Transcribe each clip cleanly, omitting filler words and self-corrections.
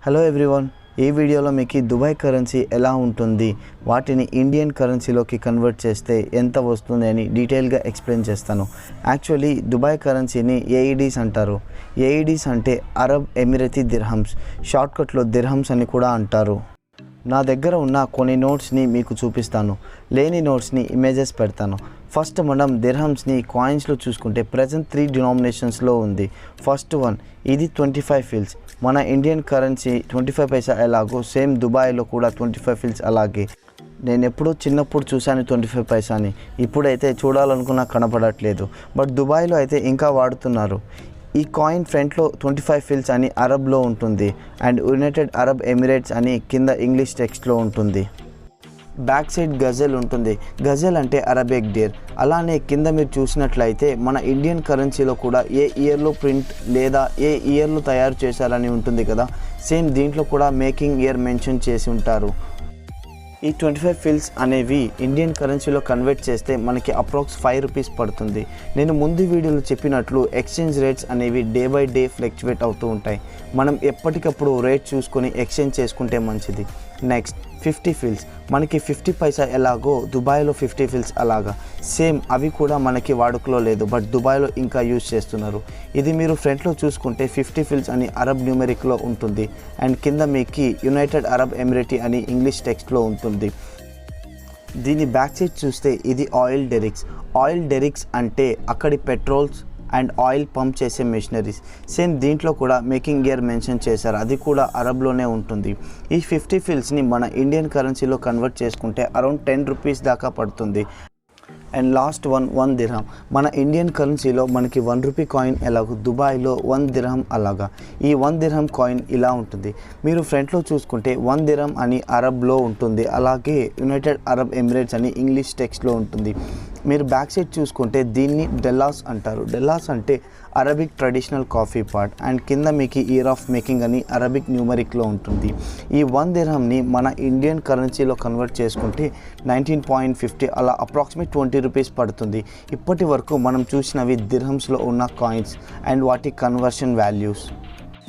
Hello everyone, ఈ వీడియోలో మీకు దుబాయ్ కరెన్సీ ఎలా ఉంటుంది, వాటిని ఇండియన్ కరెన్సీలోకి కన్వర్ట్ చేస్తే ఎంత వస్తుంది అని డీటెయిల్గా ఎక్స్ప్లెయిన్ చేస్తాను. యాక్చువల్లీ దుబాయ్ కరెన్సీని ఏఈడీస్ అంటారు. ఏఈడీస్ అంటే అరబ్ ఎమిరేతీ దిర్హమ్స్, షార్ట్కట్లో దిర్హమ్స్ అని కూడా అంటారు. నా దగ్గర ఉన్న కొన్ని నోట్స్ని మీకు చూపిస్తాను, లేని నోట్స్ని ఇమేజెస్ పెడతాను. ఫస్ట్ మనం దిర్హమ్స్ని కాయిన్స్లో చూసుకుంటే ప్రజెంట్ 3 డినామినేషన్స్లో ఉంది. ఫస్ట్ వన్ ఇది 25 ఫిల్స్. మన ఇండియన్ కరెన్సీ 25 పైసా ఎలాగో సేమ్ దుబాయ్లో కూడా 25 ఫిల్స్ అలాగే. నేను ఎప్పుడూ చిన్నప్పుడు చూశాను 25 పైసాని, ఇప్పుడైతే చూడాలనుకున్నా కనపడట్లేదు, బట్ దుబాయ్లో అయితే ఇంకా వాడుతున్నారు. ఈ కాయిన్ ఫ్రంట్లో 25 ఫిల్స్ అని అరబ్లో ఉంటుంది అండ్ యునైటెడ్ అరబ్ ఎమిరేట్స్ అని కింద ఇంగ్లీష్ టెక్స్ట్లో ఉంటుంది. బ్యాక్ సైడ్ గజల్ ఉంటుంది. గజల్ అంటే అరబిక్ డేర్. అలానే కింద మీరు చూసినట్లయితే మన ఇండియన్ కరెన్సీలో కూడా ఏ ఇయర్లో ప్రింట్ లేదా ఏ ఇయర్లో తయారు చేశారని ఉంటుంది కదా, సేమ్ దీంట్లో కూడా మేకింగ్ ఇయర్ మెన్షన్ చేసి ఉంటారు. ఈ 25 ఫిల్స్ అనేవి ఇండియన్ కరెన్సీలో కన్వర్ట్ చేస్తే మనకి అప్రాక్స్ 5 రూపీస్ పడుతుంది. నేను ముందు వీడియోలో చెప్పినట్లు ఎక్స్చేంజ్ రేట్స్ అనేవి డే బై డే ఫ్లక్చువేట్ అవుతూ ఉంటాయి. మనం ఎప్పటికప్పుడు రేట్ చూసుకొని ఎక్స్చేంజ్ చేసుకుంటే మంచిది. Next 50 fils. మనకి 50 పైసా ఎలాగో దుబాయ్లో 50 ఫిల్స్ అలాగా సేమ్ అవి కూడా మనకి వాడుకలో లేదు, బట్ దుబాయ్లో ఇంకా యూజ్ చేస్తున్నారు. ఇది మీరు ఫ్రంట్లో చూసుకుంటే 50 ఫిల్స్ అని అరబ్ న్యూమెరిక్లో ఉంటుంది అండ్ కింద మీకు యునైటెడ్ అరబ్ ఎమిరేటీ అని ఇంగ్లీష్ టెక్స్ట్లో ఉంటుంది. దీని బ్యాక్ సైడ్ చూస్తే ఇది ఆయిల్ డెరిక్స్. ఆయిల్ డెరిక్స్ అంటే అక్కడి పెట్రోల్స్ అండ్ ఆయిల్ పంప్ చేసే మెషినరీస్. సేమ్ దీంట్లో కూడా మేకింగ్ ఇయర్ మెన్షన్ చేశారు, అది కూడా అరబ్లోనే ఉంటుంది. ఈ 50 ఫిల్స్ని మన ఇండియన్ కరెన్సీలో కన్వర్ట్ చేసుకుంటే అరౌండ్ 10 రూపీస్ దాకా పడుతుంది. And last 1 దిర్హం. మన ఇండియన్ కరెన్సీలో మనకి 1 రూపీ కాయిన్ ఎలాగో దుబాయ్లో 1 దిర్హం అలాగా. ఈ 1 దిర్హం కాయిన్ ఇలా ఉంటుంది. మీరు ఫ్రంట్లో చూసుకుంటే 1 దిర్హం అని అరబ్లో ఉంటుంది, అలాగే యునైటెడ్ అరబ్ ఎమిరేట్స్ అని ఇంగ్లీష్ టెక్స్ట్లో ఉంటుంది. మీరు బ్యాక్ సైడ్ చూసుకుంటే దీన్ని డెల్లాస్ అంటారు. డెల్లాస్ అంటే Arabic traditional coffee pot and కింద మీకు ఇయర్ ఆఫ్ మేకింగ్ అని అరబిక్ న్యూమరిక్లో ఉంటుంది. ఈ 1 దిర్హంని మన ఇండియన్ కరెన్సీలో కన్వర్ట్ చేసుకుంటే 19.50 అలా అప్రాక్సిమేట్ 20 రూపీస్ పడుతుంది. ఇప్పటి వరకు మనం చూసినవి దిర్హమ్స్లో ఉన్న కాయిన్స్ అండ్ వాటి కన్వర్షన్ వాల్యూస్.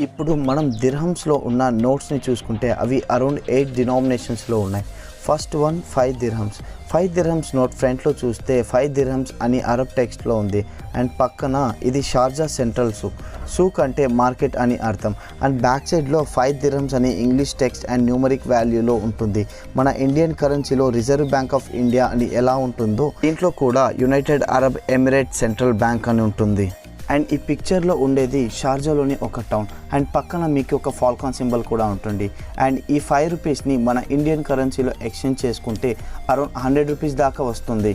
ఇప్పుడు మనం దిర్హమ్స్లో ఉన్న నోట్స్ని చూసుకుంటే అవి అరౌండ్ 8 డినామినేషన్స్లో ఉన్నాయి. First one 5 dirhams. 5 dirhams note ఫ్రంట్లో చూస్తే 5 దిర్హమ్స్ అని అరబ్ టెక్స్ట్లో ఉంది అండ్ పక్కన ఇది షార్జా సెంట్రల్ సూక్. సూక్ అంటే మార్కెట్ అని అర్థం. అండ్ బ్యాక్ సైడ్లో 5 దిర్హమ్స్ అని ఇంగ్లీష్ టెక్స్ట్ అండ్ న్యూమరిక్ వాల్యూలో ఉంటుంది. మన ఇండియన్ కరెన్సీలో రిజర్వ్ బ్యాంక్ ఆఫ్ ఇండియా అని ఎలా ఉంటుందో దీంట్లో కూడా United Arab Emirates central Bank అని ఉంటుంది. అండ్ ఈ పిక్చర్లో ఉండేది షార్జాలోని ఒక టౌన్ అండ్ పక్కన మీకు ఒక ఫాల్కాన్ సింబల్ కూడా ఉంటుంది. అండ్ ఈ 5 రూపీస్ని మన ఇండియన్ కరెన్సీలో ఎక్స్చేంజ్ చేసుకుంటే అరౌండ్ 100 రూపీస్ దాకా వస్తుంది.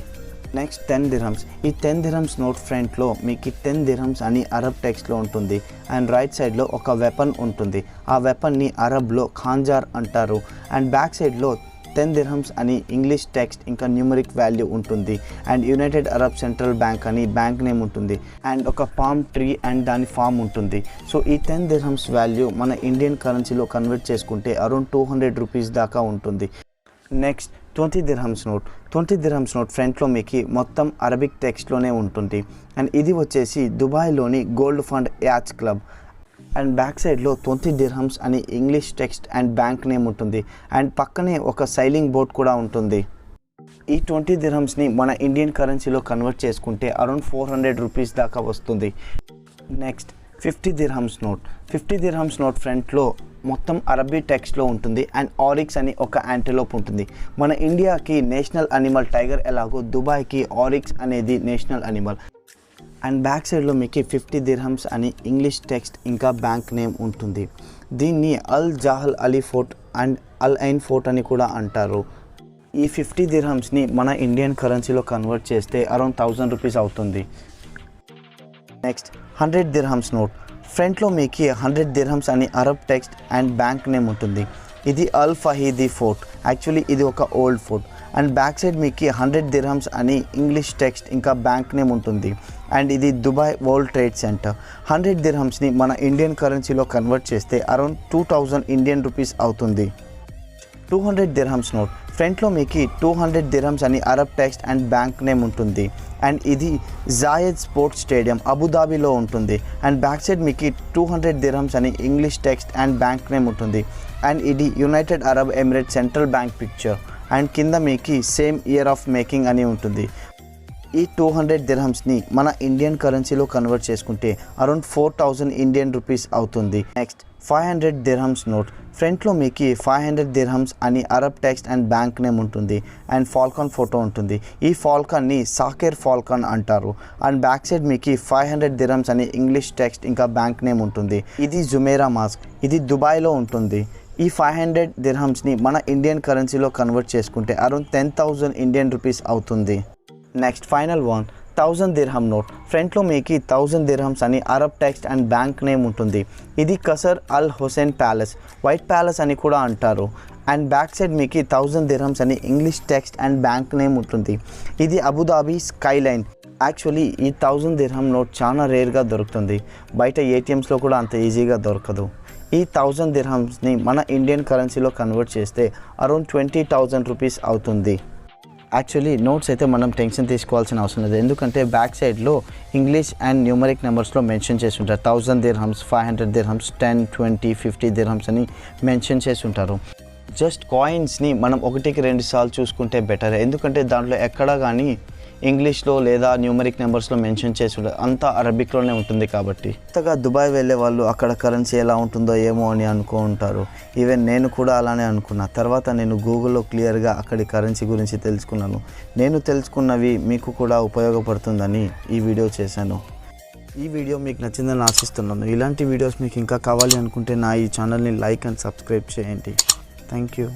Next 10 dirhams. ఈ 10 దిర్హమ్స్ నోట్ ఫ్రంట్లో మీకు 10 దిర్హమ్స్ అని అరబ్ టెక్స్ట్లో ఉంటుంది అండ్ రైట్ సైడ్లో ఒక వెపన్ ఉంటుంది. ఆ వెపన్ని అరబ్లో ఖాంజార్ అంటారు అండ్ బ్యాక్ సైడ్లో 10 దిర్హమ్స్ అని ఇంగ్లీష్ టెక్స్ట్ ఇంకా న్యూమరిక్ వాల్యూ ఉంటుంది and United Arab Central Bank అని బ్యాంక్ నేమ్ ఉంటుంది అండ్ ఒక పామ్ ట్రీ అండ్ దాని ఫామ్ ఉంటుంది. సో ఈ 10 దిర్హమ్స్ వాల్యూ మన ఇండియన్ కరెన్సీలో కన్వర్ట్ చేసుకుంటే అరౌండ్ 200 రూపీస్ దాకా ఉంటుంది. Next 20 dirhams note. 20 dirhams note ఫ్రంట్లో మీకు మొత్తం అరబిక్ టెక్స్ట్లోనే ఉంటుంది అండ్ ఇది వచ్చేసి దుబాయ్లోని gold fund yacht club and back సైడ్లో 20 దిర్హమ్స్ అని English text and bank name ఉంటుంది అండ్ పక్కనే ఒక సైలింగ్ బోట్ కూడా ఉంటుంది. ఈ 20 దిర్హమ్స్ని మన ఇండియన్ కరెన్సీలో కన్వర్ట్ చేసుకుంటే అరౌండ్ 400 రూపీస్ దాకా వస్తుంది. Next 50 dirhams note. 50 dirhams note ఫ్రంట్లో మొత్తం అరబీ టెక్స్ట్లో ఉంటుంది అండ్ ఆరిక్స్ అని ఒక యాంటిలోప్ ఉంటుంది. మన ఇండియాకి నేషనల్ అనిమల్ టైగర్ ఎలాగో దుబాయ్కి ఆరిక్స్ అనేది నేషనల్ అనిమల్. అండ్ బ్యాక్ సైడ్లో మీకు 50 దిర్హమ్స్ అని ఇంగ్లీష్ టెక్స్ట్ ఇంకా బ్యాంక్ నేమ్ ఉంటుంది. దీన్ని Al Jahili fort and Al Ain fort అని కూడా అంటారు. ఈ 50 దిర్హమ్స్ని మన ఇండియన్ కరెన్సీలో కన్వర్ట్ చేస్తే అరౌండ్ 1000 రూపీస్ అవుతుంది. Next 100 dirhams note. ఫ్రంట్లో మీకు 100 దిర్హమ్స్ అని Arab text and bank name ఉంటుంది. ఇది అల్ ఫహీదీ ఫోర్ట్. యాక్చువల్లీ ఇది ఒక old fort and back side మీకు 100 దిర్హమ్స్ అని ఇంగ్లీష్ టెక్స్ట్ ఇంకా బ్యాంక్ నేమ్ ఉంటుంది అండ్ ఇది దుబాయ్ వరల్డ్ ట్రేడ్ సెంటర్. 100 దిర్హమ్స్ని మన ఇండియన్ కరెన్సీలో కన్వర్ట్ చేస్తే అరౌండ్ 2000 ఇండియన్ రూపీస్ అవుతుంది. 200 దిర్హమ్స్ నోట్. ఫ్రంట్లో మీకు 200 dirhams అని Arab text and bank name ఉంటుంది. అండ్ ఇది జాయద్ స్పోర్ట్స్ స్టేడియం అబుదాబిలో ఉంటుంది. అండ్ బ్యాక్ సైడ్ మీకు 200 dirhams అని English text and bank name ఉంటుంది. అండ్ ఇది United Arab Emirates central bank picture. And కింద మీకు సేమ్ ఇయర్ ఆఫ్ మేకింగ్ అని ఉంటుంది. ఈ 200 dirhamsని మన ఇండియన్ కరెన్సీలో కన్వర్ట్ చేసుకుంటే అరౌండ్ 4000 ఇండియన్ రూపీస్ అవుతుంది. Next 500 dirhams note. ఫ్రంట్లో మీకు 500 dirhams అని Arab text and bank name ఉంటుంది. అండ్ ఫాల్కాన్ ఫోటో ఉంటుంది. ఈ ఫాల్కాన్ని సాకెర్ ఫాల్కాన్ అంటారు. అండ్ బ్యాక్ సైడ్ మీకు 500 dirhams అని ఇంగ్లీష్ టెక్స్ట్ ఇంకా బ్యాంక్ నేమ్ ఉంటుంది. ఇది జుమేరా మాస్క్. ఇది దుబాయ్లో ఉంటుంది. ఈ 500 dirhamsని మన ఇండియన్ కరెన్సీలో కన్వర్ట్ చేసుకుంటే అరౌండ్ 10,000 ఇండియన్ రూపీస్ అవుతుంది. Next final one 1000 dirham note. ఫ్రంట్లో మీకు 1000 dirhams అని Arab text and bank name ఉంటుంది. ఇది కసర్ అల్ హుసేన్ ప్యాలెస్, వైట్ ప్యాలెస్ అని కూడా అంటారు. అండ్ బ్యాక్ సైడ్ మీకు 1000 dirhams అని English text and bank name ఉంటుంది. ఇది అబుదాబి స్కైలైన్. యాక్చువల్లీ ఈ 1000 dirham నోట్ చాలా రేర్గా దొరుకుతుంది. బయట ఏటీఎమ్స్లో కూడా అంత ఈజీగా దొరకదు. ఈ 1000 dirhamsని మన ఇండియన్ కరెన్సీలో కన్వర్ట్ చేస్తే అరౌండ్ 20,000 రూపీస్ అవుతుంది. యాక్చువల్లీ నోట్స్ అయితే మనం టెన్షన్ తీసుకోవాల్సిన అవసరం లేదు. ఎందుకంటే బ్యాక్ సైడ్లో ఇంగ్లీష్ అండ్ న్యూమరిక్ నెంబర్స్లో మెన్షన్ చేసి ఉంటారు. 1000 dirhams, 500 dirhams, 10, 20, 50 dirhams అని మెన్షన్ చేసి ఉంటారు. జస్ట్ కాయిన్స్ని మనం 1-2 సార్లు చూసుకుంటే బెటర్. ఎందుకంటే దాంట్లో ఎక్కడా కానీ ఇంగ్లీష్లో లేదా న్యూమరిక్ నెంబర్స్లో మెన్షన్ చేసి ఉంటుంది. అంతా అరబిక్లోనే ఉంటుంది. కాబట్టి కొత్తగా దుబాయ్ వెళ్ళే వాళ్ళు అక్కడ కరెన్సీ ఎలా ఉంటుందో ఏమో అని అనుకుంటారు. ఈవెన్ నేను కూడా అలానే అనుకున్నా. తర్వాత నేను గూగుల్లో క్లియర్గా అక్కడి కరెన్సీ గురించి తెలుసుకున్నాను. నేను తెలుసుకున్నవి మీకు కూడా ఉపయోగపడుతుందని ఈ వీడియో చేశాను. ఈ వీడియో మీకు నచ్చిందని ఆశిస్తున్నాను. ఇలాంటి వీడియోస్ మీకు ఇంకా కావాలి అనుకుంటే నా ఈ ఛానల్ని లైక్ అండ్ సబ్స్క్రైబ్ చేయండి. Thank you.